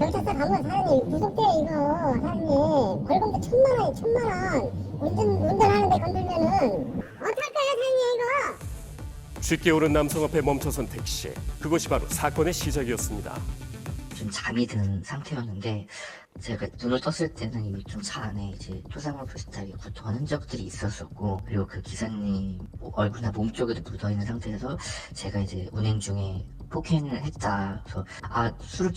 경찰서 가면 사장님 구속돼요 이거. 사장님 벌금도 1,000만 원이 1,000만 원. 운전하는데 건들면은 어떡할까요 사장님 이거. 쥐게 오른 남성 앞에 멈춰선 택시. 그것이 바로 사건의 시작이었습니다. 좀 잠이 든 상태였는데 제가 눈을 떴을 때는 이미 좀 차 안에 이제 토사물 비슷하게 구토한 흔적들이 있었었고, 그리고 그 기사님 얼굴이나 몸 쪽에도 묻어있는 상태에서 제가 이제 운행 중에 폭행을 했다. 그래서 술을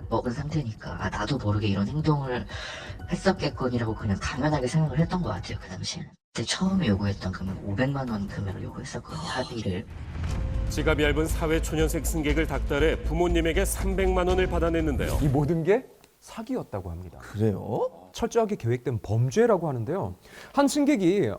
먹은 상태니까 나도 모르게 이런 행동을 했었겠거니라고 그냥 당연하게 생각을 했던 것 같아요, 그 당시에는. 그때 처음에 요구했던 금액 500만 원 금액을 요구했었거든요, 합의를. 지갑 얇은 사회초년생 승객을 닥달해 부모님에게 300만 원을 받아냈는데요. 이 모든 게 사기였다고 합니다. 그래요? 철저하게 계획된 범죄라고 하는데요. 한 승객이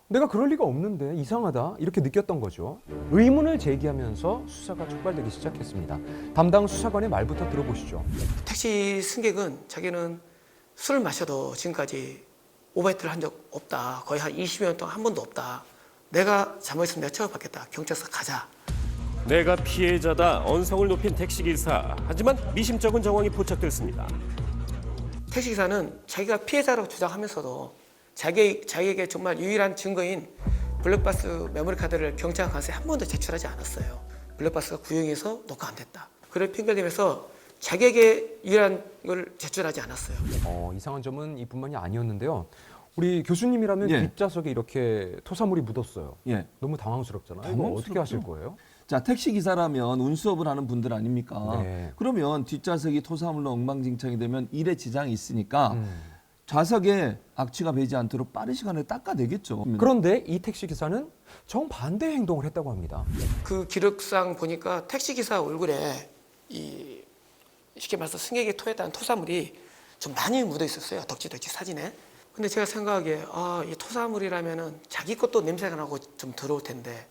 내가 그럴 리가 없는데 이상하다 이렇게 느꼈던 거죠. 의문을 제기하면서 수사가 촉발되기 시작했습니다. 담당 수사관의 말부터 들어보시죠. 택시 승객은 자기는 술을 마셔도 지금까지 오버히트를 한 적 없다. 거의 한 20여 년 동안 한 번도 없다. 내가 잘못했으면 내가 처벌받겠다. 경찰서 가자. 내가 피해자다 언성을 높인 택시기사. 하지만 미심쩍은 정황이 포착됐습니다. 택시기사는 자기가 피해자라고 주장하면서도 자기에게 정말 유일한 증거인 블랙박스 메모리카드를 경찰관서에 한 번도 제출하지 않았어요. 블랙박스가 구형해서 녹화 안 됐다. 그를 핑계대면서 자기에게 유일한 걸 제출하지 않았어요. 이상한 점은 이뿐만이 아니었는데요. 우리 교수님이라면 예. 뒷좌석에 이렇게 토사물이 묻었어요. 예. 너무 당황스럽잖아요. 이거 어떻게 하실 거예요? 자, 택시 기사라면 운수업을 하는 분들 아닙니까? 네. 그러면 뒷좌석이 토사물로 엉망진창이 되면 일에 지장이 있으니까 좌석에 악취가 배지 않도록 빠른 시간에 닦아내겠죠. 그런데 이 택시 기사는 정반대 행동을 했다고 합니다. 그 기록상 보니까 택시기사 얼굴에 쉽게 말해서 승객이 토했다는 토사물이 좀 많이 묻어 있었어요. 덕지덕지 사진에. 근데 제가 생각하기에 이 토사물이라면은 자기 것도 냄새가 나고 좀 더러울 텐데,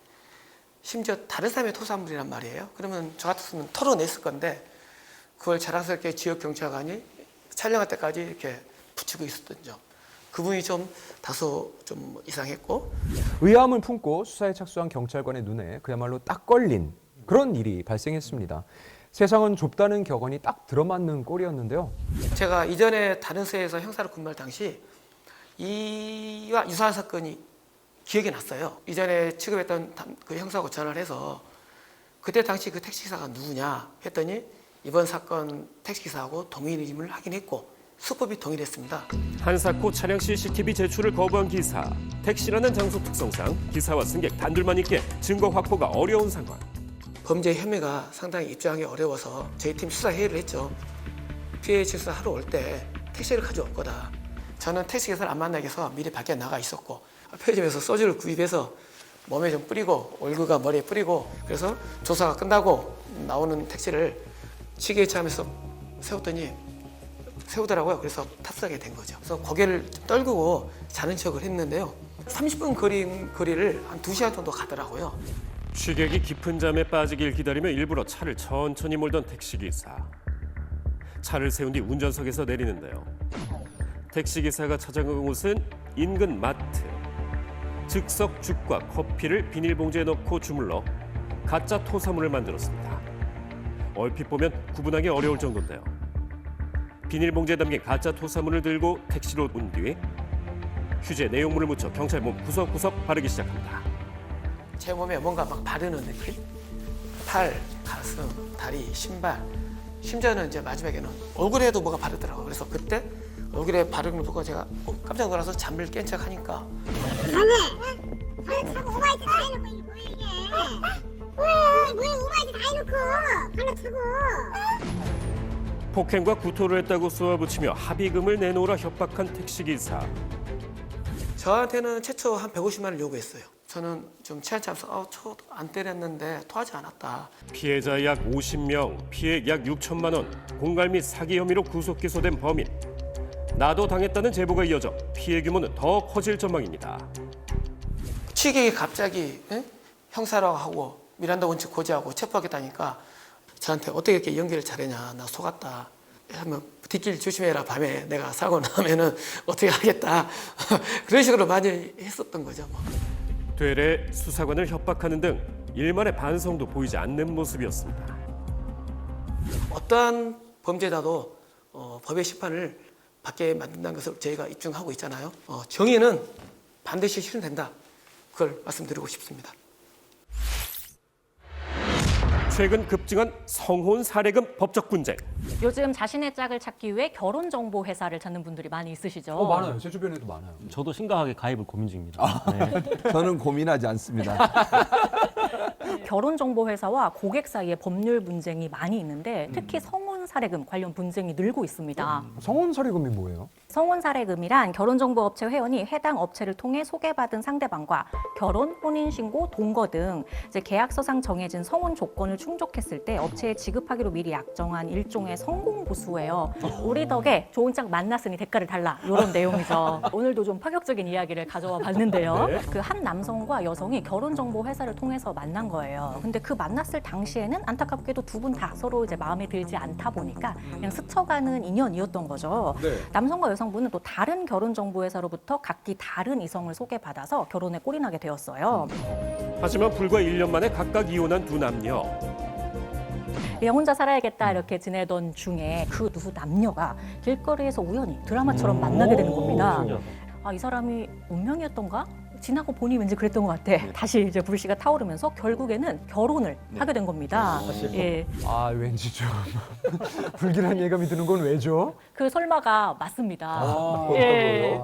심지어 다른 사람의 토사물이란 말이에요. 그러면 저 같았으면 털어냈을 건데 그걸 자랑스럽게 지역 경찰관이 촬영할 때까지 이렇게 붙이고 있었던 점, 그분이 좀 다소 좀 이상했고. 의아함을 품고 수사에 착수한 경찰관의 눈에 그야말로 딱 걸린 그런 일이 발생했습니다. 세상은 좁다는 격언이 딱 들어맞는 꼴이었는데요. 제가 이전에 다른 서에서 형사로 근무할 당시 이와 유사한 사건이 기억이 났어요. 이전에 취급했던 그 형사하고 전화를 해서 그때 당시 그 택시기사가 누구냐 했더니 이번 사건 택시기사하고 동일임을 확인했고 수법이 동일했습니다. 한사코 차량 CCTV 제출을 거부한 기사. 택시라는 장소 특성상 기사와 승객 단둘만 있기에 증거 확보가 어려운 상황. 범죄 혐의가 상당히 입증하기 어려워서 저희 팀 수사 회의를 했죠. 피해 실수하러 올 때 택시를 가져올 거다. 저는 택시기사를 안 만나게 해서 미리 밖에 나가 있었고, 편의점에서 소주를 구입해서 몸에 좀 뿌리고 얼굴과 머리에 뿌리고, 그래서 조사가 끝나고 나오는 택시를 시계차하면서 세우더라고요. 그래서 탑승하게 된 거죠. 그래서 고개를 좀 떨구고 자는 척을 했는데요. 30분 거리를 한 2시간 정도 가더라고요. 취객이 깊은 잠에 빠지길 기다리며 일부러 차를 천천히 몰던 택시기사. 차를 세운 뒤 운전석에서 내리는데요. 택시기사가 찾아간 곳은 인근 마트. 즉석 죽과 커피를 비닐봉지에 넣고 주물러 가짜 토사물을 만들었습니다. 얼핏 보면 구분하기 어려울 정도인데요. 비닐봉지에 담긴 가짜 토사물을 들고 택시로 온 뒤 휴지에 내용물을 묻혀 경찰 몸 구석구석 바르기 시작합니다. 제 몸에 뭔가 막 바르는 느낌? 팔, 가슴, 다리, 신발, 심지어는 이제 마지막에는 얼굴에도 뭐가 바르더라고요. 그래서 그때 얼굴에 바르는 걸 보고 제가 깜짝 놀라서 잠을 깬 척 하니까, 이상해. 차고 오바이트 다 해놓고 이게 뭐야 이게. 뭐야 오바이트 다 해놓고 발로 차고. 폭행과 구토를 했다고 쏘아붙이며 합의금을 내놓으라 협박한 택시기사. 저한테는 최초 한 150만 원을 요구했어요. 저는 좀 취한 척하면서 저 안 때렸는데 토하지 않았다. 피해자 약 50명, 피해액 약 6천만 원, 공갈 및 사기 혐의로 구속 기소된 범인. 나도 당했다는 제보가 이어져 피해 규모는 더 커질 전망입니다. 취객이 갑자기 형사라고 하고 미란다 원칙 고지하고 체포하겠다니까 저한테 어떻게 이렇게 연기를 잘하냐, 나 속았다 하면 뒷길 조심해라, 밤에 내가 사고 나면은 어떻게 하겠다 그런 식으로 많이 했었던 거죠. 되레 수사관을 협박하는 등 일말의 반성도 보이지 않는 모습이었습니다. 어떠한 범죄자도 법의 심판을 받게 만든다는 것을 저희가 입증하고 있잖아요. 정의는 반드시 실현된다. 그걸 말씀드리고 싶습니다. 최근 급증한 성혼 살해금 법적 분쟁. 요즘 자신의 짝을 찾기 위해 결혼정보회사를 찾는 분들이 많이 있으시죠? 많아요. 제 주변에도 많아요. 저도 심각하게 가입을 고민 중입니다. 네. 저는 고민하지 않습니다. 결혼정보회사와 고객 사이에 법률 분쟁이 많이 있는데 특히 성혼사례금 관련 분쟁이 늘고 있습니다. 성혼살해금이 뭐예요? 성혼사례금이란 결혼정보업체 회원이 해당 업체를 통해 소개받은 상대방과 결혼, 혼인신고, 동거 등 이제 계약서상 정해진 성혼 조건을 충족했을 때 업체에 지급하기로 미리 약정한 일종의 성공보수예요. 우리 덕에 좋은 짝 만났으니 대가를 달라 이런 내용이죠. 오늘도 좀 파격적인 이야기를 가져와 봤는데요. 그 한 남성과 여성이 결혼정보회사를 통해서 만난 거예요. 근데 그 만났을 당시에는 안타깝게도 두 분 다 서로 이제 마음에 들지 않다 보니까 그냥 스쳐가는 인연이었던 거죠. 남성과 여성분은 또 다른 결혼정보회사로부터 각기 다른 이성을 소개받아서 결혼에 꼴인하게 되었어요. 하지만 불과 1년 만에 각각 이혼한 두 남녀. 그냥 혼자 살아야겠다 이렇게 지내던 중에 그 두 남녀가 길거리에서 우연히 드라마처럼 만나게 되는 겁니다. 아, 이 사람이 운명이었던가? 지나고 보니 왠지 그랬던 것 같아. 다시 이제 불씨가 타오르면서 결국에는 결혼을 하게 된 겁니다. 예. 아, 왠지 좀 불길한 예감이 드는 건 왜죠? 그 설마가 맞습니다. 예.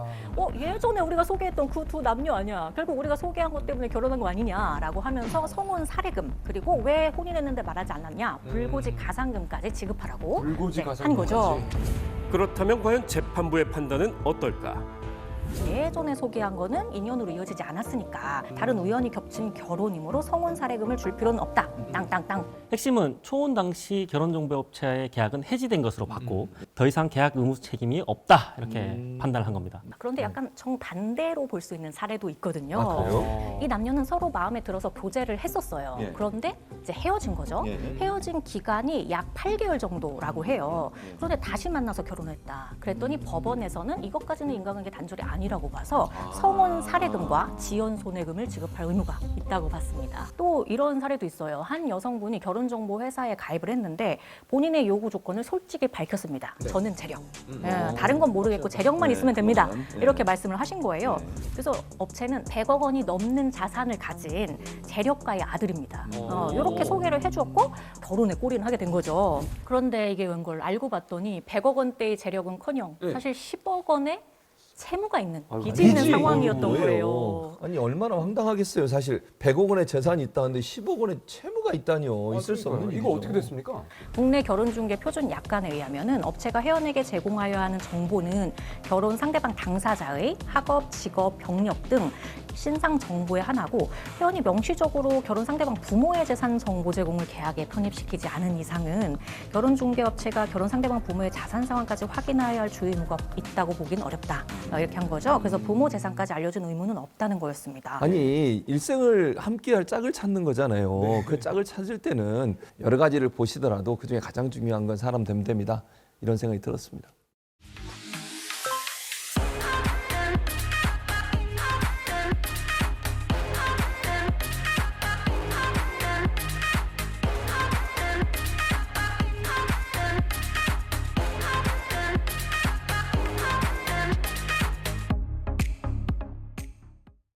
예전에 우리가 소개했던 그 두 남녀 아니야. 결국 우리가 소개한 것 때문에 결혼한 거 아니냐라고 하면서 성혼 살해금 그리고 왜 혼인했는데 말하지 않았냐 불고지 가상금까지 지급하라고 불고지 한 거죠. 그렇다면 과연 재판부의 판단은 어떨까? 예전에 소개한 거는 인연으로 이어지지 않았으니까 다른 우연이 겹친 결혼이므로 성혼 살해금을 줄 필요는 없다. 땅땅땅. 핵심은 초혼 당시 결혼정보업체의 계약은 해지된 것으로 봤고 더 이상 계약 의무 책임이 없다 이렇게 판단을 한 겁니다. 그런데 약간 정반대로 볼 수 있는 사례도 있거든요. 아, 그래요? 이 남녀는 서로 마음에 들어서 교제를 했었어요. 예. 그런데 이제 헤어진 거죠. 예. 헤어진 기간이 약 8개월 정도라고 해요. 그런데 다시 만나서 결혼했다. 그랬더니 법원에서는 이것까지는 인과관계 단절이 아니라고 봐서 성혼 살해금과 지연 손해금을 지급할 의무가 있다고 봤습니다. 또 이런 사례도 있어요. 한 여성분이 결혼정보회사에 가입을 했는데 본인의 요구 조건을 솔직히 밝혔습니다. 저는 재력. 다른 건 모르겠고 재력만 있으면 됩니다. 이렇게 말씀을 하신 거예요. 그래서 업체는 100억 원이 넘는 자산을 가진 재력가의 아들입니다. 이렇게 소개를 해주었고 결혼에 꼴인을 하게 된 거죠. 그런데 이게 웬 걸 알고 봤더니 100억 원대의 재력은커녕 사실 10억 원의 채무가 있는 빚이 있는 상황이었던 거예요. 아니 얼마나 황당하겠어요. 사실 100억 원의 재산이 있다는데 10억 원의 채무가 있다니요. 있을 수 없는 일이죠. 이거 어떻게 됐습니까? 국내 결혼중개 표준 약관에 의하면은 업체가 회원에게 제공하여야 하는 정보는 결혼 상대방 당사자의 학업, 직업, 병력 등 신상 정보의 하나고 회원이 명시적으로 결혼 상대방 부모의 재산 정보 제공을 계약에 편입시키지 않은 이상은 결혼중개업체가 결혼 상대방 부모의 자산 상황까지 확인하여야 할 주의 의무가 있다고 보기는 어렵다. 이렇게 한 거죠. 그래서 부모 재산까지 알려준 의무는 없다는 거였습니다. 아니 일생을 함께할 짝을 찾는 거잖아요. 그 짝을 찾을 때는 여러 가지를 보시더라도 그중에 가장 중요한 건 사람 됨됨이다. 이런 생각이 들었습니다.